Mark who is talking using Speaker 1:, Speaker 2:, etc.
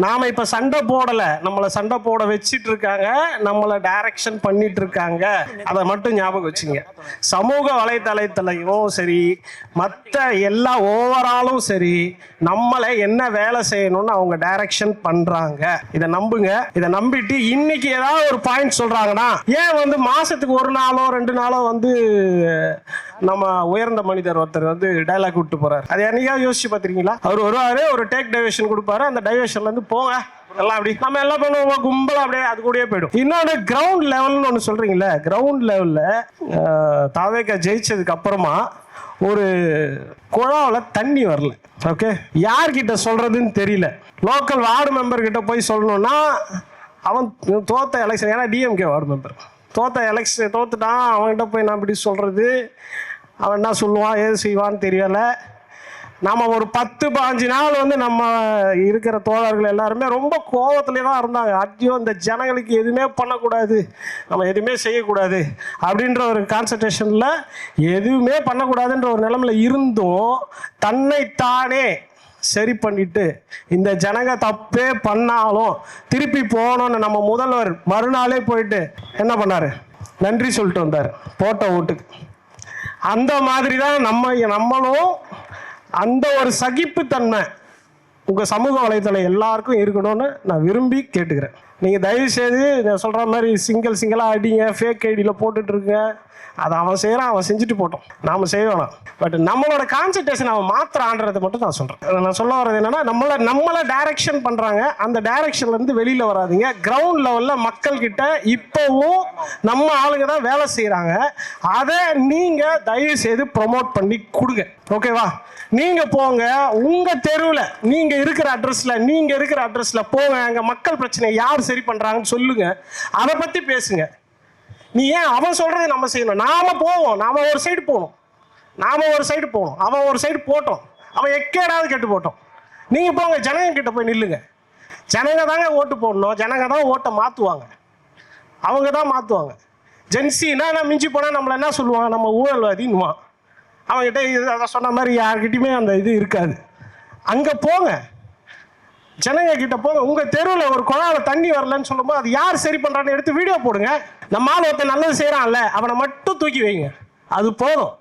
Speaker 1: நாம இப்ப சண்டை போடல, நம்மளை சண்டை போட வச்சிட்டு இருக்காங்க, நம்மளை டைரக்ஷன் பண்ணிட்டு இருக்காங்க. அதை மட்டும் ஞாபகம் வச்சுங்க. சமூக வலைதளத்திலையும் சரி, மற்ற எல்லா ஓவராலும் சரி, நம்மளை என்ன வேலை செய்யணும்னு அவங்க டைரக்ஷன் பண்றாங்க. இதை நம்புங்க. இதை நம்பிட்டு இன்னைக்கு ஏதாவது ஒரு பாயிண்ட் சொல்றாங்கன்னா, ஏன் வந்து மாசத்துக்கு ஒரு நாளோ 2 நாளோ வந்து நம்ம உயர்ந்த மனிதர் ஒருத்தர் வந்து டைலாக் விட்டு போறாரு. அது என்னைக்காவது யோசிச்சு பார்த்திருக்கீங்களா? அவர் வருவாரு, ஒரு டேக் டைவர்ஷன் கொடுப்பாரு, அந்த டைவர்ஷன்ல இருந்து போங்க எல்லாம் அப்படி நம்ம எல்லாம் பண்ணுவோம், கும்பல் அப்படியே அது கூடயே போயிடும். இன்னொன்று கிரவுண்ட் லெவல்னு ஒன்று சொல்றீங்களே, கிரவுண்ட் லெவல்ல தாவேகா ஜெயிச்சதுக்கு அப்புறமா ஒரு குழாவில் தண்ணி வரல. ஓகே, யார்கிட்ட சொல்றதுன்னு தெரியல. லோக்கல் வார்டு மெம்பர் கிட்ட போய் சொல்லணும்னா அவன் தோத்த எலெக்ஷன், ஏன்னா டிஎம்கே வார்டு மெம்பர் தோத்துட்டான், அவன்கிட்ட போய் நான் இப்படி சொல்றது, அவன் என்ன சொல்லுவான் ஏது செய்வான்னு தெரியல. நம்ம ஒரு 10-15 நாள் வந்து நம்ம இருக்கிற தோழர்கள் எல்லாருமே ரொம்ப கோபத்திலே தான் இருந்தாங்க. ஐயோ, இந்த ஜனங்களுக்கு எதுவுமே பண்ணக்கூடாது, நம்ம எதுவுமே செய்யக்கூடாது அப்படின்ற ஒரு கான்சன்ட்ரேஷனில் எதுவுமே பண்ணக்கூடாதுன்ற ஒரு நிலைமையில் இருந்தும் தன்னைத்தானே சரி பண்ணிட்டு இந்த ஜனங்க தப்பே பண்ணாலும் திருப்பி போகணும்னு நம்ம முதல்வர் மறுநாளே போயிட்டு என்ன பண்ணாரு, நன்றி சொல்லிட்டு வந்தார் போட்ட ஓட்டுக்கு. அந்த மாதிரி தான் நம்மளும் அந்த ஒரு சகிப்புத்தன்மை உங்கள் சமூக வலைத்தளம் எல்லாருக்கும் இருக்கணும்னு நான் விரும்பி கேட்டுக்கிறேன். நீங்கள் தயவுசெய்து நான் சொல்கிற மாதிரி சிங்கிளாக அடிங்க, ஃபேக் ஐடியில் போட்டுட்ருங்க. அதை அவன் செய்கிறான், அவன் செஞ்சுட்டு போட்டோம், நாம் செய்யணும். பட் நம்மளோட கான்சன்ட்ரேஷன் அவன் மாத்திரான்றதை மட்டும் நான் சொல்கிறேன். நான் சொல்ல வர்றது என்னென்னா, நம்மளை டைரக்ஷன் பண்ணுறாங்க, அந்த டைரக்ஷன்லேருந்து வெளியில் வராதிங்க. கிரவுண்ட் லெவலில் மக்கள்கிட்ட இப்போவும் நம்ம ஆளுங்க தான் வேலை செய்கிறாங்க. அதை நீங்கள் தயவுசெய்து ப்ரொமோட் பண்ணி கொடுங்க. ஓகேவா? நீங்கள் போங்க, உங்கள் தெருவில் நீங்கள் இருக்கிற அட்ரஸில் போங்க, அங்கே மக்கள் பிரச்சனை யார் சரி பண்ணுறாங்கன்னு சொல்லுங்கள், அதை பற்றி பேசுங்க. நீ ஏன் அவன் சொல்கிறத நம்ம செய்யணும்? நாம் போவோம், நாம் ஒரு சைடு போகணும், அவன் ஒரு சைடு போட்டோம், அவன் எக்கேடாவது கெட்டு போட்டோம். நீங்கள் போங்க, ஜனங்க கிட்ட போய் நில்லுங்க. ஜனங்க தாங்க ஓட்டு போடணும், ஜனங்க தான் ஓட்டை மாற்றுவாங்க, அவங்க தான் மாற்றுவாங்க. ஜென்சின்னா மிஞ்சி போனால் நம்மளை என்ன சொல்லுவாங்க, நம்ம ஊழல்வாதின்னுவான். அவங்ககிட்ட அதை சொன்ன மாதிரி யார்கிட்டையுமே அந்த இது இருக்காது. அங்கே போங்க, ஜனங்க கிட்ட போங்க. உங்கள் தெருவில் ஒரு குழாவில் தண்ணி வரலன்னு சொல்லும்போது அது யார் சரி பண்ணுறான்னு எடுத்து வீடியோ போடுங்க. நம்ம ஆள் ஒருத்தன் நல்லது செய்கிறான்ல, அவனை மட்டும் தூக்கி வைங்க, அது போதும்.